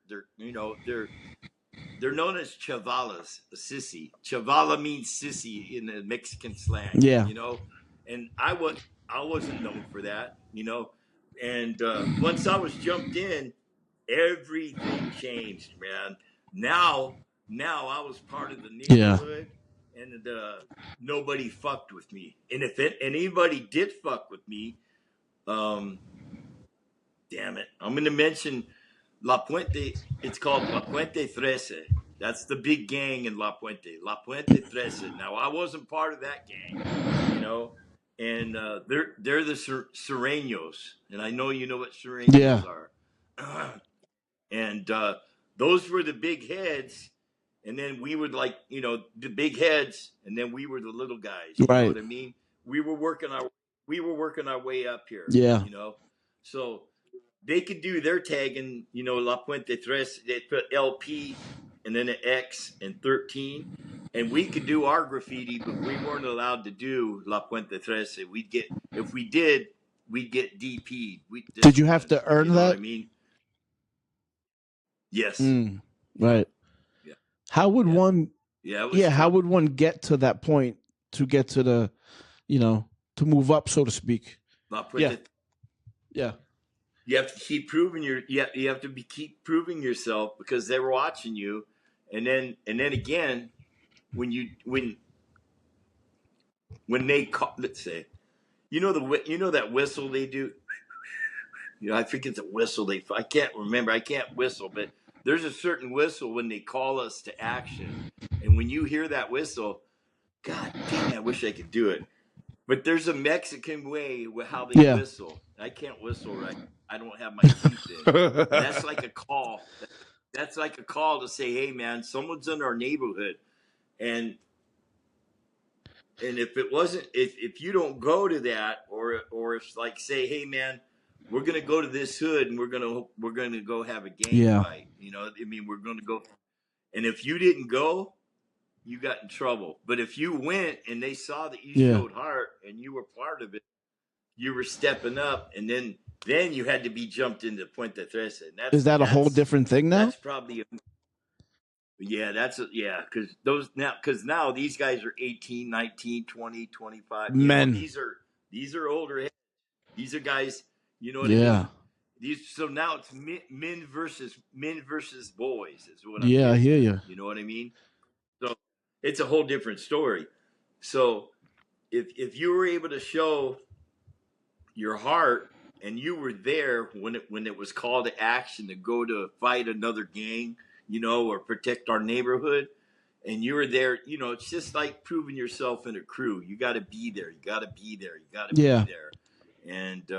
they're known as chavalas, a sissy. Chavala means sissy in the Mexican slang. Yeah. And I wasn't known for that. And once I was jumped in, everything changed, man. Now I was part of the neighborhood, and nobody fucked with me. And if anybody did fuck with me, damn it, I'm going to mention La Puente. It's called La Puente Trece. That's the big gang in La Puente. La Puente Trece. Now, I wasn't part of that gang, and they're the Sureños, and I know you know what Sureños are. And those were the big heads, and then we would the big heads, and then we were the little guys. You know what I mean? We were working our way up here. Yeah. So they could do their tagging, La Puente Tres, they put LP and then an X and 13. And we could do our graffiti, but we weren't allowed to do La Puente Tres. If we did, we'd get DP'd. Did you have to earn that? What I mean? Yes. Right. Yeah. How would one? Yeah. How would one get to that point to get to the, to move up, so to speak? Yeah. You have to keep proving you have to keep proving yourself, because they're watching you, and then again, when they call, let's say, that whistle they do. I think it's a whistle. I can't remember. I can't whistle, but there's a certain whistle when they call us to action, and when you hear that whistle, God damn, I wish I could do it. But there's a Mexican way with how they whistle. I can't whistle right. I don't have my teeth in. That's like a call. That's like a call to say, hey, man, someone's in our neighborhood. And if it wasn't, if you don't go to that, or if like say, hey, man, we're gonna go to this hood and we're gonna go have a gang fight. We're gonna go. And if you didn't go, you got in trouble. But if you went and they saw that you showed heart and you were part of it, you were stepping up, and then you had to be jumped into Puente Trece. Is that a whole different thing now? That's probably because now these guys are 18, 19, 20, 25. Men. These are older heads. These are guys, you know what I mean? So now it's men versus boys is what I'm getting. I hear you. You know what I mean? So it's a whole different story. So if you were able to show your heart, and you were there when it was called to action to go to fight another gang, or protect our neighborhood, and you were there, it's just like proving yourself in a crew. You got to be there. You got to be there. You got to be there. And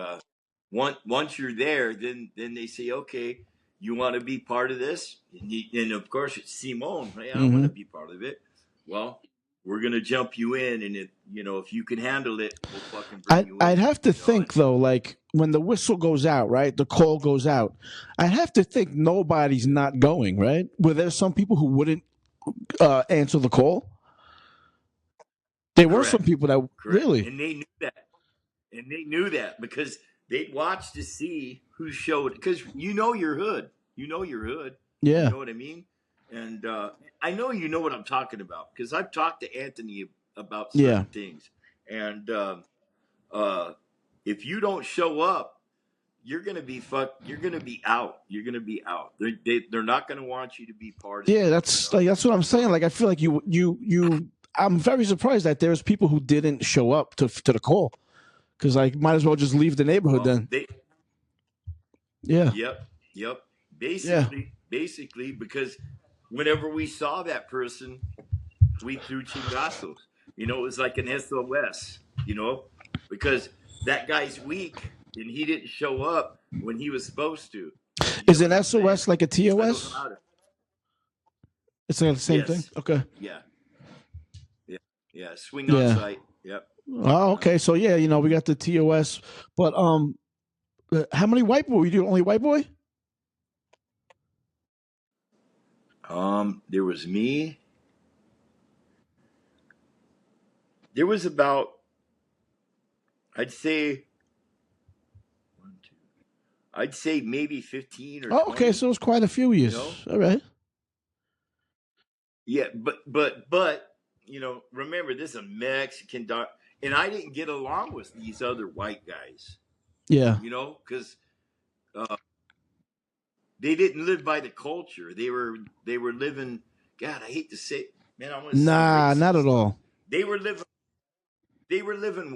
once you're there, then they say, okay, you want to be part of this? And of course, it's Simone. Hey, I want to be part of it. Well, we're gonna jump you in, and if you can handle it, we'll fucking bring you in. I'd have to think though, like when the whistle goes out, right? The call goes out. I'd have to think nobody's not going, right? Were there some people who wouldn't answer the call? There were some people that really, and they knew that, because they'd watch to see who showed, because your hood, you know yeah, what I mean, and I know you know what I'm talking about, because I've talked to Anthony about certain things, and if you don't show up, you're gonna be fucked. You're gonna be out. They're not gonna want you to be part of it. Yeah, that's what I'm saying. Like I feel like you. I'm very surprised that there's people who didn't show up to the call, because like might as well just leave the neighborhood then. Yeah. Yep. Basically, because whenever we saw that person, we threw Chingasos. It was like an SOS. Because that guy's weak and he didn't show up when he was supposed to. Is an SOS like a TOS? It's like the same thing. Okay. Yeah. Swing on site. Yep. Oh, okay. So yeah, we got the TOS, but how many white boy? You do only white boy? There was me. There was about, I'd say maybe 15 or 20. Oh, okay. So it was quite a few years. All right. Yeah, but remember, this is a Mexican dog, and I didn't get along with these other white guys. Yeah. Because they didn't live by the culture. They were living. God, I hate to say, man. Nah, not at all. They were living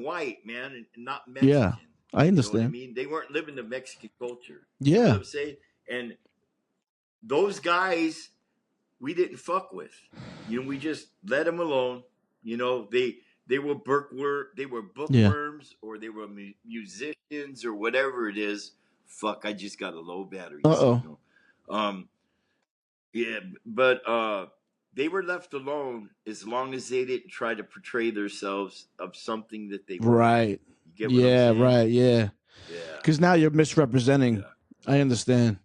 white, man, and not Mexican. Yeah, I understand. I mean, they weren't living the Mexican culture. Yeah. You know what I'm saying? And those guys, we didn't fuck with. We just let them alone. They were bookworms, or they were musicians, or whatever it is. Fuck, I just got a low battery signal. Yeah, but they were left alone as long as they didn't try to portray themselves of something that they weren't. Right. You get what I'm saying? Right. Yeah. Because now you're misrepresenting. Yeah. I understand.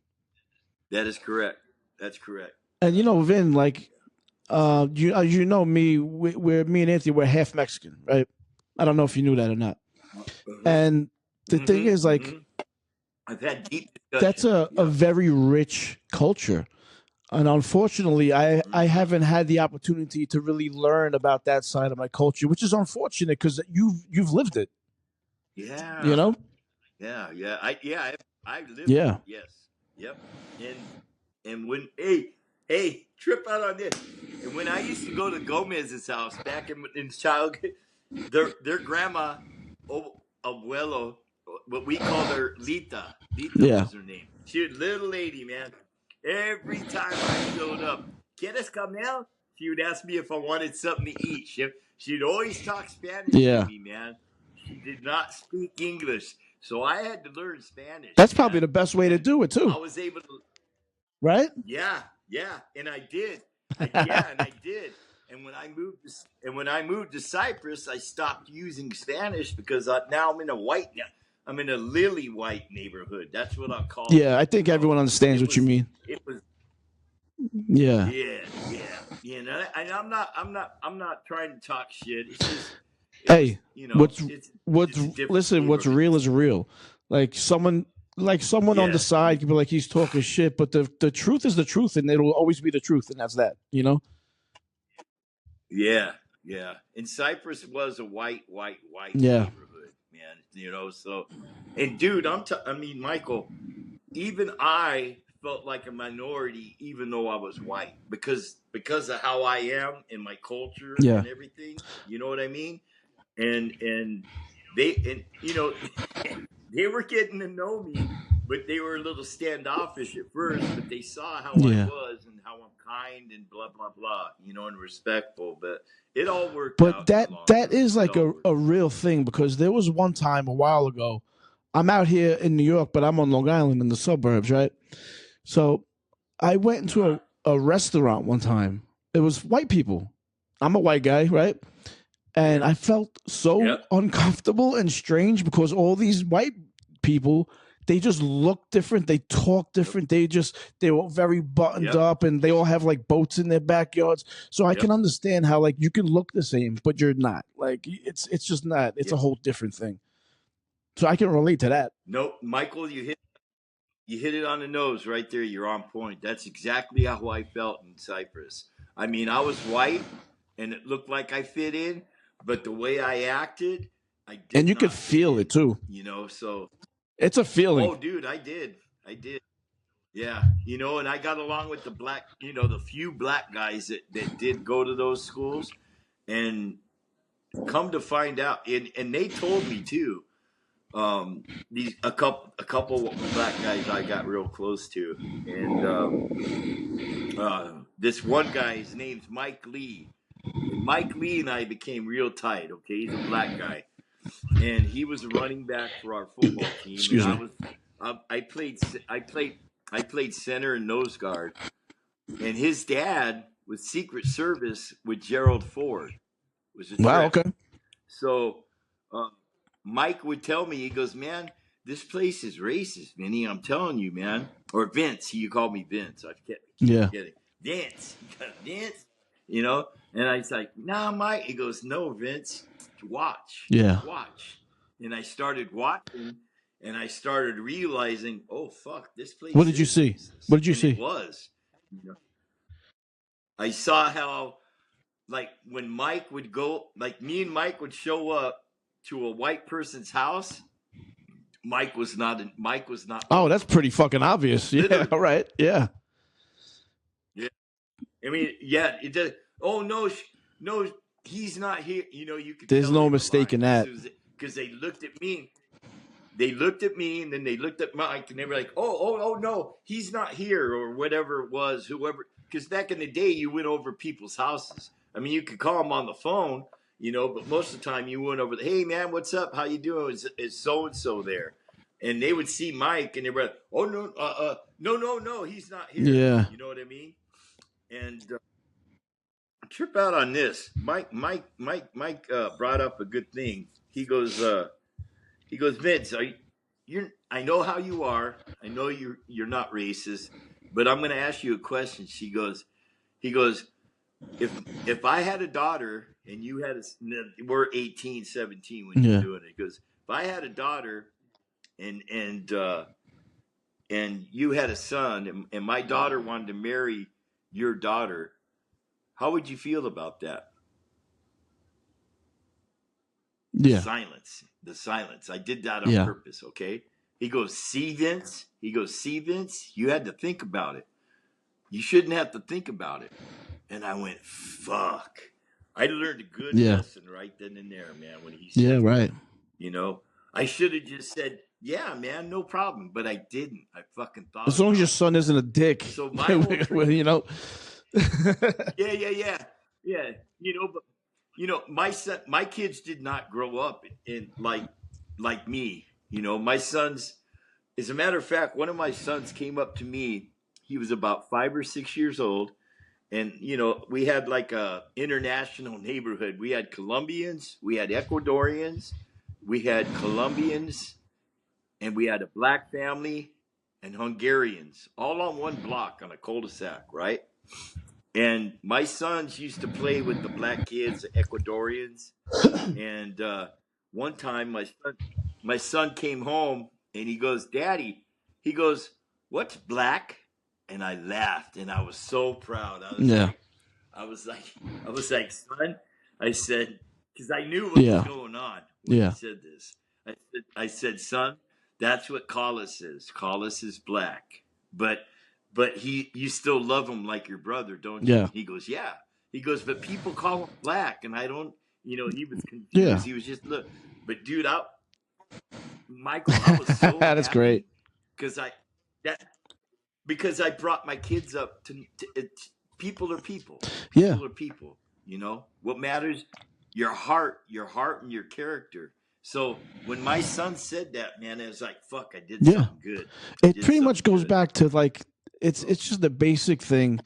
That is correct. That's correct. And Vin, like, me, me and Anthony, we're half Mexican, right? I don't know if you knew that or not. And the thing is, like, I've had deep discussion. That's a very rich culture. And unfortunately, I haven't had the opportunity to really learn about that side of my culture, which is unfortunate because you've lived it. Yeah. Yeah. I lived it. Yes. Yep. And when hey, trip out on this. And when I used to go to Gomez's house back in childhood, their grandma, abuelo, what we called her Lita. Lita was her name. She was a little lady, man. Every time I showed up, ¿Quieres comer? She would ask me if I wanted something to eat. She'd always talk Spanish to me, man. She did not speak English. So I had to learn Spanish. That's probably the best way to do it, too. I was able to. Right? Yeah. And I did. I did. And when I moved to Cyprus, I stopped using Spanish because now I'm in a lily white neighborhood. That's what I call it. Yeah, I think everyone understands what you mean. It was. Yeah. And I'm not trying to talk shit. It's just. Hey, what's real is real. Like someone on the side could be like he's talking shit, but the truth is the truth, and it'll always be the truth, and that's that. Yeah. And Cyprus was a white neighborhood, man. So, and dude, Michael, even I felt like a minority, even though I was white, because of how I am and my culture and everything. You know what I mean? And they they were getting to know me, but they were a little standoffish at first. But they saw how I was and how I'm kind and blah blah blah, and respectful. But it all worked out. But that is like a real thing, because there was one time a while ago. I'm out here in New York, but I'm on Long Island in the suburbs, right? So I went into a restaurant one time. It was white people, I'm a white guy, right? And I felt so Yep. uncomfortable and strange because all these white people, they just look different, they talk different, they were very buttoned Yep. up, and they all have like boats in their backyards. So I Yep. can understand how like you can look the same, but you're not. Like it's just not. It's a Yep. whole different thing. So I can relate to that. Nope, Michael, you hit it on the nose right there. You're on point. That's exactly how I felt in Cyprus. I mean, I was white, and it looked like I fit in, but the way I acted, I did And you not could fit feel in. it too. You know, so It's a feeling. oh, dude, I did. Yeah, you know, and I got along with the black, you know, the few black guys that did go to those schools, and come to find out, and they told me too. These a couple black guys I got real close to, and this one guy, his name's Mike Lee, and Mike Lee and I became real tight. Okay, he's a black guy, and he was a running back for our football team, Excuse and me. I played center and nose guard, and his dad was Secret Service with Gerald Ford. Was a Wow. trip. Okay. So Mike would tell me, he goes, man, this place is racist, Vinny. I'm telling you, man. Or Vince. You called me Vince. I keep Yeah. forgetting. Vince. Vince. You know? And I was like, nah, Mike. He goes, no, Vince. Watch. Yeah. Watch. And I started watching, and I started realizing, oh, fuck, this place What did you is see? racist. What did you And see? it was. You know? I saw how, like, when Mike would go, like, me and Mike would show up to a white person's house, Mike was not. Oh, that's pretty fucking obvious. Yeah. Literally. All right. Yeah. Yeah. I mean, yeah. It does. Oh no, no, he's not here. You know, you could. There's tell no they were mistake in lying that. because they looked at me. They looked at me, and then they looked at Mike, and they were like, "Oh, no, he's not here," or whatever it was, whoever. Because back in the day, you went over people's houses. I mean, you could call them on the phone, you know, but most of the time you went over, hey, man, what's up? How you doing? Is so-and-so there? And they would see Mike, and they were like, oh, no, he's not here. Yeah. You know what I mean? And trip out on this. Mike brought up a good thing. He goes, Vince, I know how you are. I know you're not racist, but I'm going to ask you a question. He goes, if I had a daughter and you had we're 18, 17 when you're doing it. He goes, if I had a daughter and you had a son and my daughter wanted to marry your daughter, how would you feel about that? Yeah. The silence. I did that on purpose, okay? He goes, see, Vince? You had to think about it. You shouldn't have to think about it. And I went, fuck. I learned a good lesson right then and there, man, when he said right. You know, I should have just said, yeah, man, no problem. But I didn't. I fucking thought. As long as your son isn't a dick. So my whole you know. Yeah. You know, but you know, my kids did not grow up in like me. You know, my sons. As a matter of fact, one of my sons came up to me. He was about 5 or 6 years old. And, you know, we had like a international neighborhood. We had Colombians, we had Ecuadorians, we had Colombians, and we had a black family and Hungarians all on one block on a cul-de-sac, right? And my sons used to play with the black kids, the Ecuadorians. And one time my son came home and he goes, Daddy, he goes, what's black? And I laughed, and I was so proud. I was like, son. I said, because I knew what was going on when he said this. I said, son, that's what Collis is. Collis is black, but you still love him like your brother, don't you? Yeah. He goes, yeah. He goes, but people call him black, and I don't. You know, he was confused. Yeah. He was just look. But dude, Michael, I was so that's happy great because I brought my kids up to people are people. Yeah. People are people. You know what matters? Your heart, and your character. So when my son said that, man, it was like, fuck, I did something good. It pretty much goes back to like it's just the basic thing,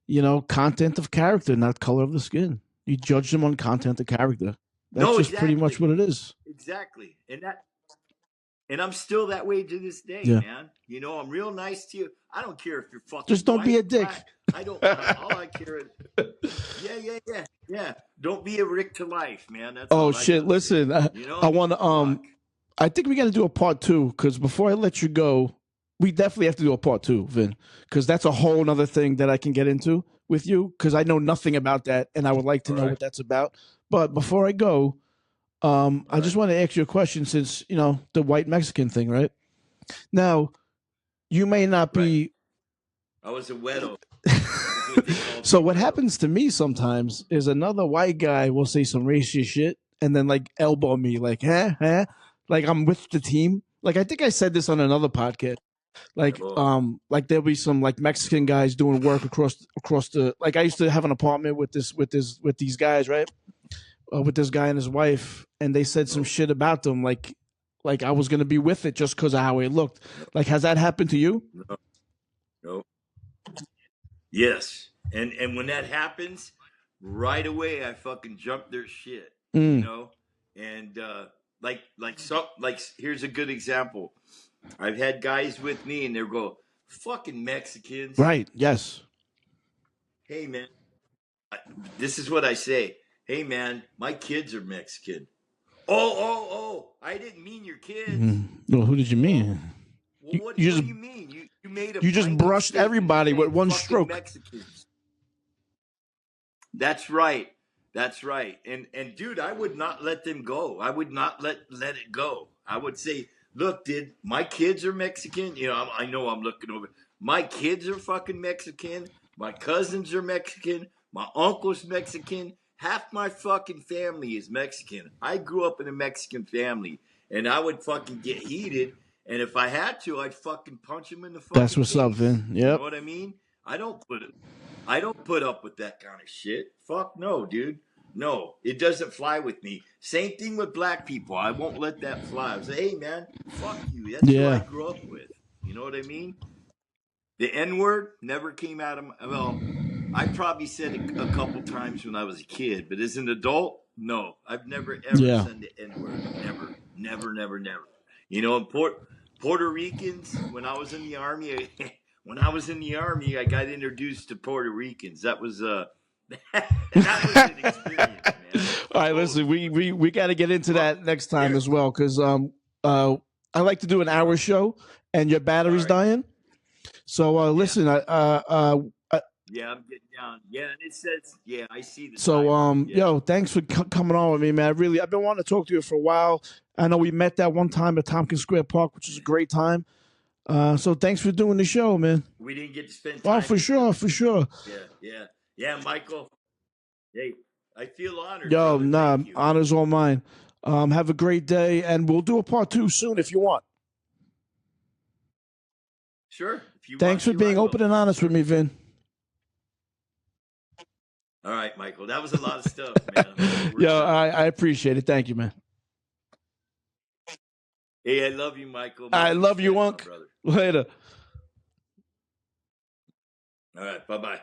you know, content of character, not color of the skin. You judge them on content or character. That's No, just pretty much exactly. what it is. Exactly. And I'm still that way to this day, Yeah. man. You know, I'm real nice to you. I don't care if you're fucking Just don't be a white, dick. black. I don't. All I care is, yeah. Don't be a Rick to life, man. That's all Oh I shit! gotta Listen, say. You know, I want to. Fuck. I think we got to do a part 2 because before I let you go, we definitely have to do a part 2, Vin, because that's a whole other thing that I can get into with you because I know nothing about that and I would like to know what that's about. But before I go, I just want to ask you a question since you know the white Mexican thing, right? Now, you may not be. I was a wedo. So what happens to me sometimes is another white guy will say some racist shit and then like elbow me like, huh? Like I'm with the team. Like I think I said this on another podcast. Like there'll be some like Mexican guys doing work across the like I used to have an apartment with these guys, right? With this guy and his wife, and they said some shit about them like I was gonna be with it just because of how it looked. Like has that happened to you? No. Yes. And when that happens, right away I fucking jump their shit. You know? And like here's a good example. I've had guys with me and they'll go, fucking Mexicans. Right, yes. Hey man, this is what I say. Hey man, my kids are Mexican. Oh, I didn't mean your kids. Well, who did you mean? Well, what do you mean? You made a you just blanket brushed statement everybody saying with one fucking stroke. Mexicans. That's right. And dude, I would not let them go. I would not let it go. I would say, look, dude, my kids are Mexican. You know, I know I'm looking over. My kids are fucking Mexican. My cousins are Mexican. My uncle's Mexican. Half my fucking family is Mexican. I grew up in a Mexican family, and I would fucking get heated. And if I had to, I'd fucking punch him in the fucking That's what's face. up, Vin. Yep. You know what I mean? I don't put up with that kind of shit. Fuck no, dude. No, it doesn't fly with me. Same thing with black people. I won't let that fly. I say, hey man, fuck you. That's who I grew up with. You know what I mean? The N-word never came out of my, well, I probably said it a couple times when I was a kid, but as an adult, no. I've never ever said the N-word. Never. You know, in Puerto Ricans, when I was in the army, I got introduced to Puerto Ricans. That was that was an experience, man. All right, listen, we got to get into that next time as well because I like to do an hour show and your battery's dying. So listen, yeah, I'm getting down. Yeah, and it says, yeah, I see this. So yo, thanks for coming on with me, man. I've been wanting to talk to you for a while. I know we met that one time at Tompkins Square Park, which was a great time. So thanks for doing the show, man. We didn't get to spend time. Oh, for sure. Yeah, Michael. Hey, I feel honored. Yo, brother. honor's all mine. Have a great day, and we'll do a part 2 soon if you want. Sure. Thanks for being open and honest with me, Vin. All right, Michael. That was a lot of stuff, man. Yo, I appreciate it. Thank you, man. Hey, I love you, Michael. I love you, Unc. Later. All right, bye-bye.